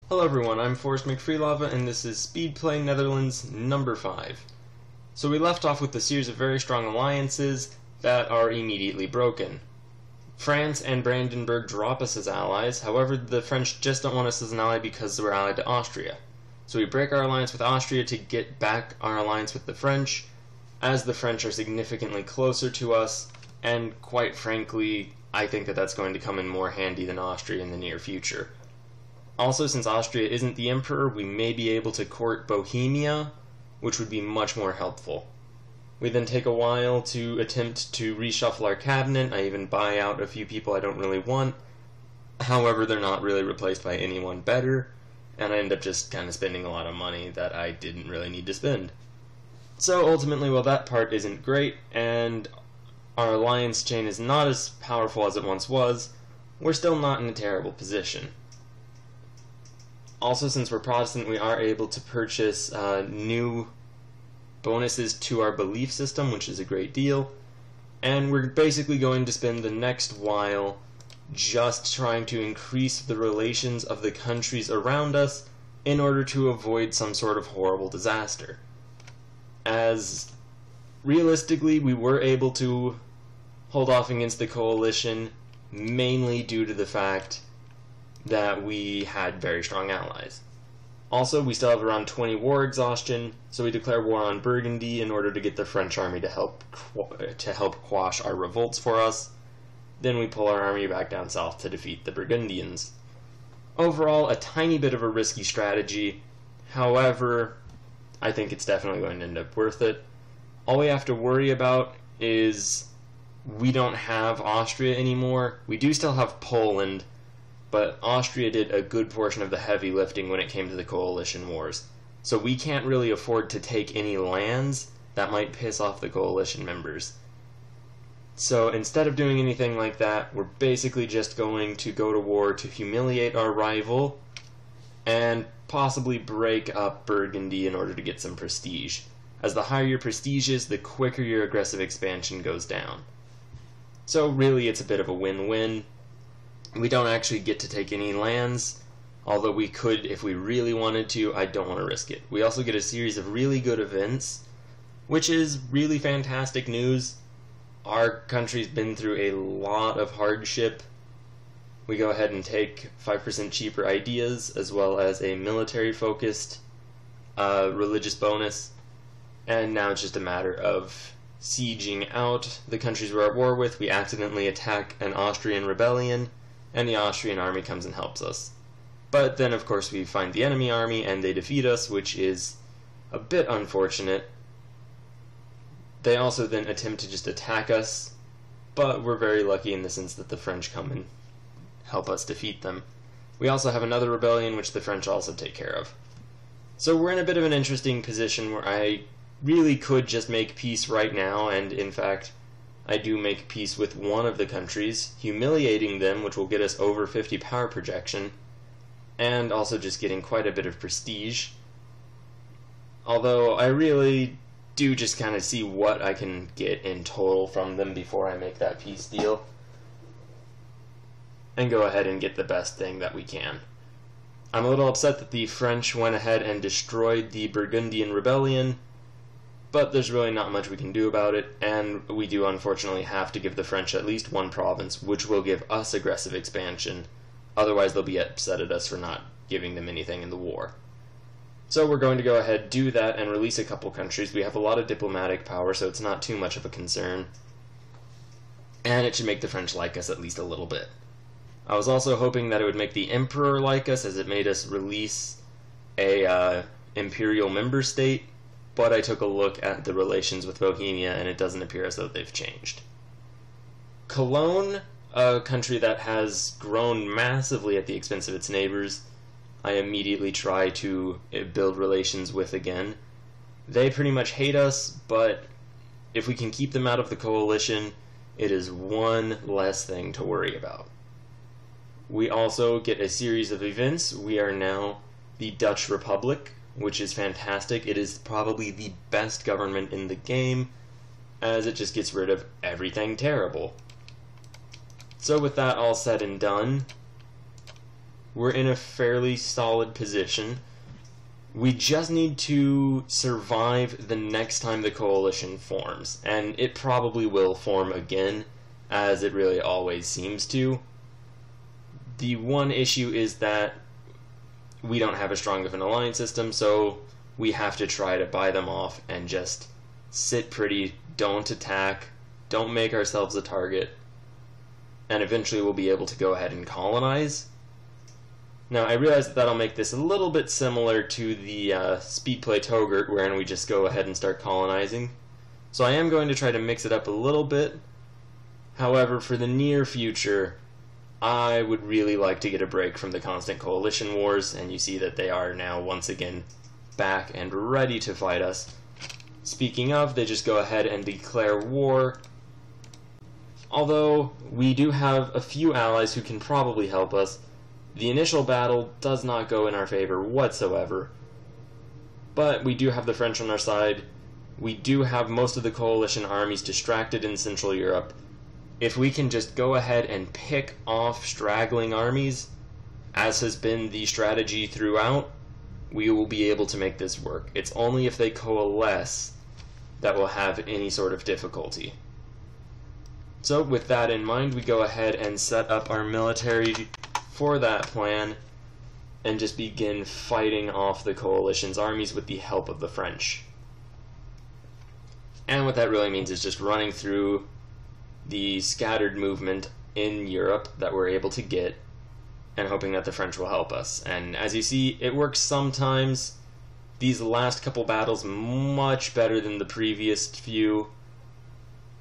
Hello everyone, I'm Forrest McFreelava and this is Speedplay Netherlands number 5. So we left off with a series of very strong alliances that are immediately broken. France and Brandenburg drop us as allies, however the French just don't want us as an ally because we're allied to Austria. So we break our alliance with Austria to get back our alliance with the French, as the French are significantly closer to us, and quite frankly, I think that that's going to come in more handy than Austria in the near future. Also, since Austria isn't the emperor, we may be able to court Bohemia, which would be much more helpful. We then take a while to attempt to reshuffle our cabinet. I even buy out a few people I don't really want. However, they're not really replaced by anyone better, and I end up just kind of spending a lot of money that I didn't really need to spend. So ultimately, while that part isn't great, and our alliance chain is not as powerful as it once was, we're still not in a terrible position. Also, since we're Protestant, we are able to purchase new bonuses to our belief system, which is a great deal. And we're basically going to spend the next while just trying to increase the relations of the countries around us in order to avoid some sort of horrible disaster. As realistically, we were able to hold off against the coalition mainly due to the fact that we had very strong allies. Also, we still have around 20 war exhaustion, so we declare war on Burgundy in order to get the French army to help quash our revolts for us. Then we pull our army back down south to defeat the Burgundians. Overall, a tiny bit of a risky strategy. However, I think it's definitely going to end up worth it. All we have to worry about is we don't have Austria anymore. We do still have Poland, but Austria did a good portion of the heavy lifting when it came to the coalition wars. So we can't really afford to take any lands that might piss off the coalition members. So instead of doing anything like that, we're basically just going to go to war to humiliate our rival and possibly break up Burgundy in order to get some prestige. As the higher your prestige is, the quicker your aggressive expansion goes down. So really it's a bit of a win-win. We don't actually get to take any lands, although we could if we really wanted to. I don't want to risk it. We also get a series of really good events, which is really fantastic news. Our country's been through a lot of hardship. We go ahead and take 5% cheaper ideas, as well as a military-focused religious bonus, and now it's just a matter of sieging out the countries we're at war with. We accidentally attack an Austrian rebellion, and the Austrian army comes and helps us. But then, of course, we find the enemy army, and they defeat us, which is a bit unfortunate. They also then attempt to just attack us, but we're very lucky in the sense that the French come and help us defeat them. We also have another rebellion, which the French also take care of. So we're in a bit of an interesting position where I really could just make peace right now, and in fact, I do make peace with one of the countries, humiliating them, which will get us over 50 power projection, and also just getting quite a bit of prestige. Although I really do just kind of see what I can get in total from them before I make that peace deal, and go ahead and get the best thing that we can. I'm a little upset that the French went ahead and destroyed the Burgundian rebellion, but there's really not much we can do about it, and we do unfortunately have to give the French at least one province, which will give us aggressive expansion. Otherwise they'll be upset at us for not giving them anything in the war. So we're going to go ahead, do that, and release a couple countries. We have a lot of diplomatic power, so it's not too much of a concern. And it should make the French like us at least a little bit. I was also hoping that it would make the Emperor like us, as it made us release a imperial member state, but I took a look at the relations with Bohemia, and it doesn't appear as though they've changed. Cologne, a country that has grown massively at the expense of its neighbors, I immediately try to build relations with again. They pretty much hate us, but if we can keep them out of the coalition, it is one less thing to worry about. We also get a series of events. We are now the Dutch Republic, which is fantastic. It is probably the best government in the game, as it just gets rid of everything terrible. So with that all said and done, we're in a fairly solid position. We just need to survive the next time the coalition forms, and it probably will form again, as it really always seems to. The one issue is that we don't have as strong of an alliance system, so we have to try to buy them off and just sit pretty, don't attack, don't make ourselves a target, and eventually we'll be able to go ahead and colonize. Now, I realize that that'll make this a little bit similar to the Speedplay Togurt, wherein we just go ahead and start colonizing. So I am going to try to mix it up a little bit. However, for the near future, I would really like to get a break from the constant coalition wars, and you see that they are now once again back and ready to fight us. Speaking of, they just go ahead and declare war. Although we do have a few allies who can probably help us, the initial battle does not go in our favor whatsoever. But we do have the French on our side. We do have most of the coalition armies distracted in Central Europe. If we can just go ahead and pick off straggling armies, as has been the strategy throughout, we will be able to make this work. It's only if they coalesce that we'll have any sort of difficulty. So with that in mind, we go ahead and set up our military for that plan and just begin fighting off the coalition's armies with the help of the French. And what that really means is just running through the scattered movement in Europe that we're able to get and hoping that the French will help us. And as you see, it works sometimes. These last couple battles much better than the previous few.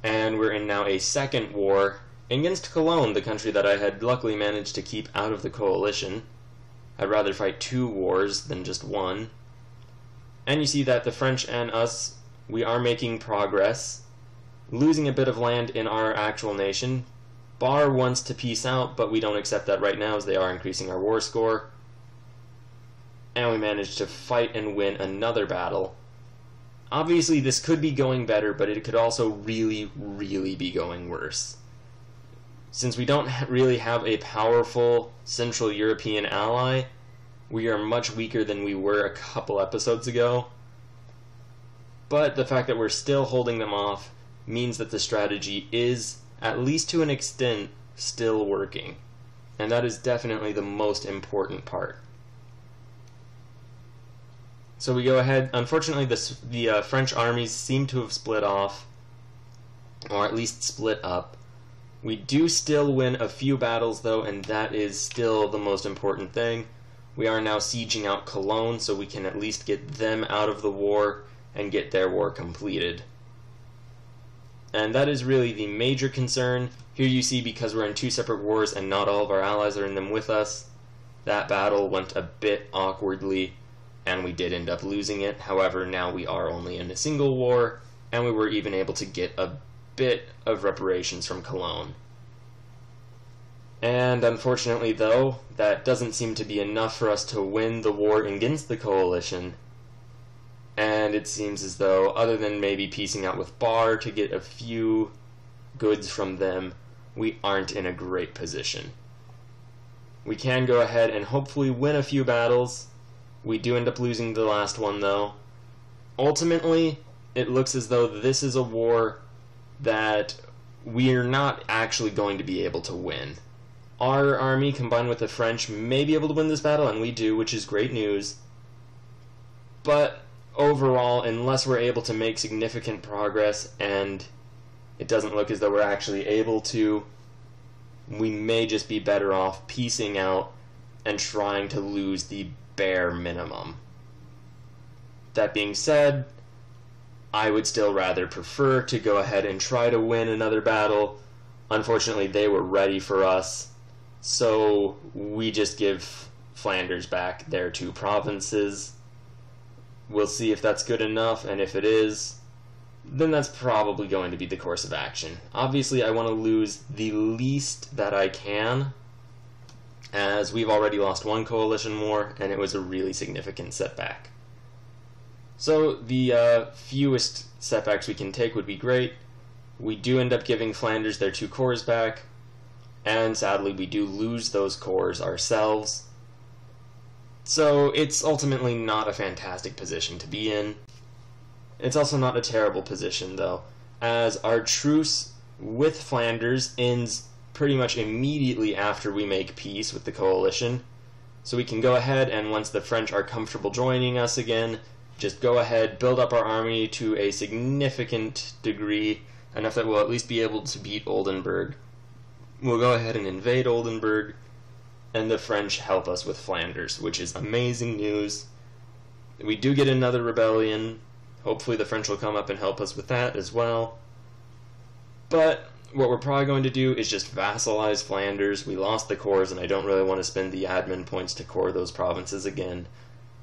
And we're in now a second war against Cologne, the country that I had luckily managed to keep out of the coalition. I'd rather fight 2 wars than just one. And you see that the French and us, we are making progress, losing a bit of land in our actual nation. Bar wants to peace out, but we don't accept that right now as they are increasing our war score. And we managed to fight and win another battle. Obviously this could be going better, but it could also really, really be going worse. Since we don't really have a powerful Central European ally, we are much weaker than we were a couple episodes ago. But the fact that we're still holding them off means that the strategy is, at least to an extent, still working. And that is definitely the most important part. So we go ahead. Unfortunately, the French armies seem to have split off, or at least split up. We do still win a few battles, though, and that is still the most important thing. We are now sieging out Cologne, so we can at least get them out of the war and get their war completed. And that is really the major concern. Here you see, because we're in 2 separate wars and not all of our allies are in them with us, that battle went a bit awkwardly, and we did end up losing it. However, now we are only in a single war, and we were even able to get a bit of reparations from Cologne. And unfortunately, though, that doesn't seem to be enough for us to win the war against the coalition. And it seems as though, other than maybe piecing out with Bar to get a few goods from them, we aren't in a great position. We can go ahead and hopefully win a few battles. We do end up losing the last one, though. Ultimately, it looks as though this is a war that we're not actually going to be able to win. Our army, combined with the French, may be able to win this battle, and we do, which is great news. But overall, unless we're able to make significant progress, and it doesn't look as though we're actually able to, we may just be better off piecing out and trying to lose the bare minimum. That being said, I would still rather prefer to go ahead and try to win another battle. Unfortunately, they were ready for us, so we just give Flanders back their 2 provinces. We'll see if that's good enough, and if it is, then that's probably going to be the course of action. Obviously, I want to lose the least that I can, as we've already lost 1 coalition war, and it was a really significant setback. So the fewest setbacks we can take would be great. We do end up giving Flanders their 2 cores back, and sadly we do lose those cores ourselves. So it's ultimately not a fantastic position to be in. It's also not a terrible position, though, as our truce with Flanders ends pretty much immediately after we make peace with the coalition. So we can go ahead and, once the French are comfortable joining us again, just go ahead, build up our army to a significant degree, enough that we'll at least be able to beat Oldenburg. We'll go ahead and invade Oldenburg, and the French help us with Flanders, which is amazing news. We do get another rebellion. Hopefully the French will come up and help us with that as well. But what we're probably going to do is just vassalize Flanders. We lost the cores, and I don't really want to spend the admin points to core those provinces again.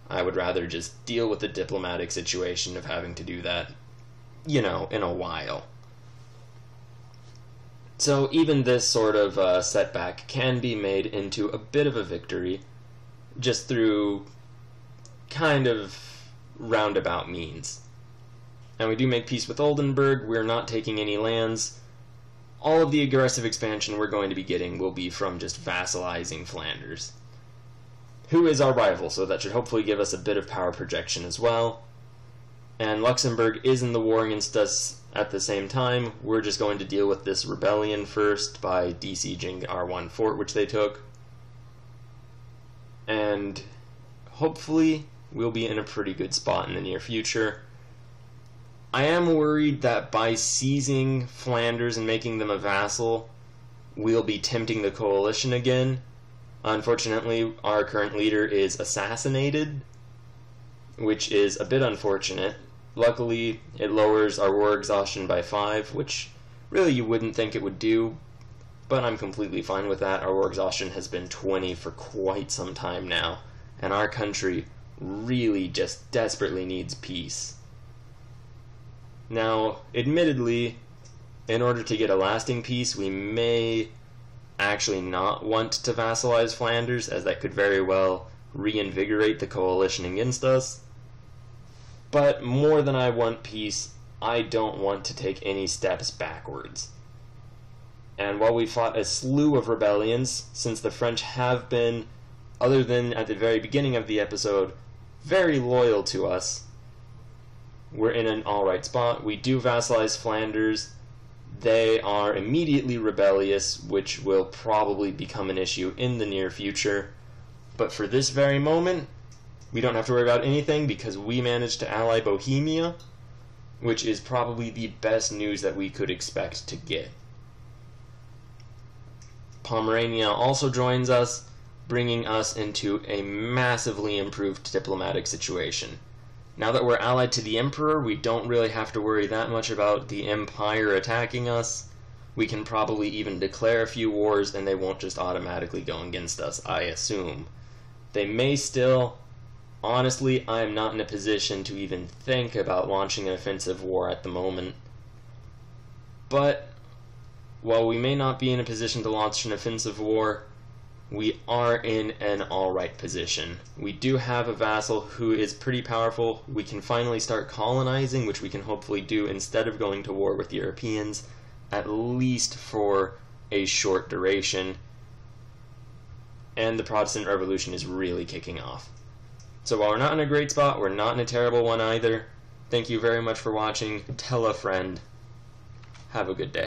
I would rather just deal with the diplomatic situation of having to do that, you know, in a while. So even this sort of setback can be made into a bit of a victory, just through kind of roundabout means. And we do make peace with Oldenburg. We're not taking any lands. All of the aggressive expansion we're going to be getting will be from just vassalizing Flanders, who is our rival, so that should hopefully give us a bit of power projection as well. And Luxembourg is in the war against us at the same time. We're just going to deal with this rebellion first by besieging our one fort which they took. And hopefully we'll be in a pretty good spot in the near future. I am worried that by seizing Flanders and making them a vassal, we'll be tempting the coalition again. Unfortunately, our current leader is assassinated, which is a bit unfortunate. Luckily, it lowers our war exhaustion by 5, which really you wouldn't think it would do, but I'm completely fine with that. Our war exhaustion has been 20 for quite some time now, and our country really just desperately needs peace. Now, admittedly, in order to get a lasting peace, we may actually not want to vassalize Flanders, as that could very well reinvigorate the coalition against us. But more than I want peace, I don't want to take any steps backwards. And while we fought a slew of rebellions, since the French have been, other than at the very beginning of the episode, very loyal to us, we're in an alright spot. We do vassalize Flanders. They are immediately rebellious, which will probably become an issue in the near future. But for this very moment, we don't have to worry about anything because we managed to ally Bohemia, which is probably the best news that we could expect to get. Pomerania also joins us, bringing us into a massively improved diplomatic situation. Now that we're allied to the Emperor, we don't really have to worry that much about the Empire attacking us. We can probably even declare a few wars and they won't just automatically go against us, I assume. They may still. Honestly, I am not in a position to even think about launching an offensive war at the moment. But while we may not be in a position to launch an offensive war, we are in an alright position. We do have a vassal who is pretty powerful. We can finally start colonizing, which we can hopefully do instead of going to war with the Europeans, at least for a short duration. And the Protestant Revolution is really kicking off. So while we're not in a great spot, we're not in a terrible one either. Thank you very much for watching. Tell a friend. Have a good day.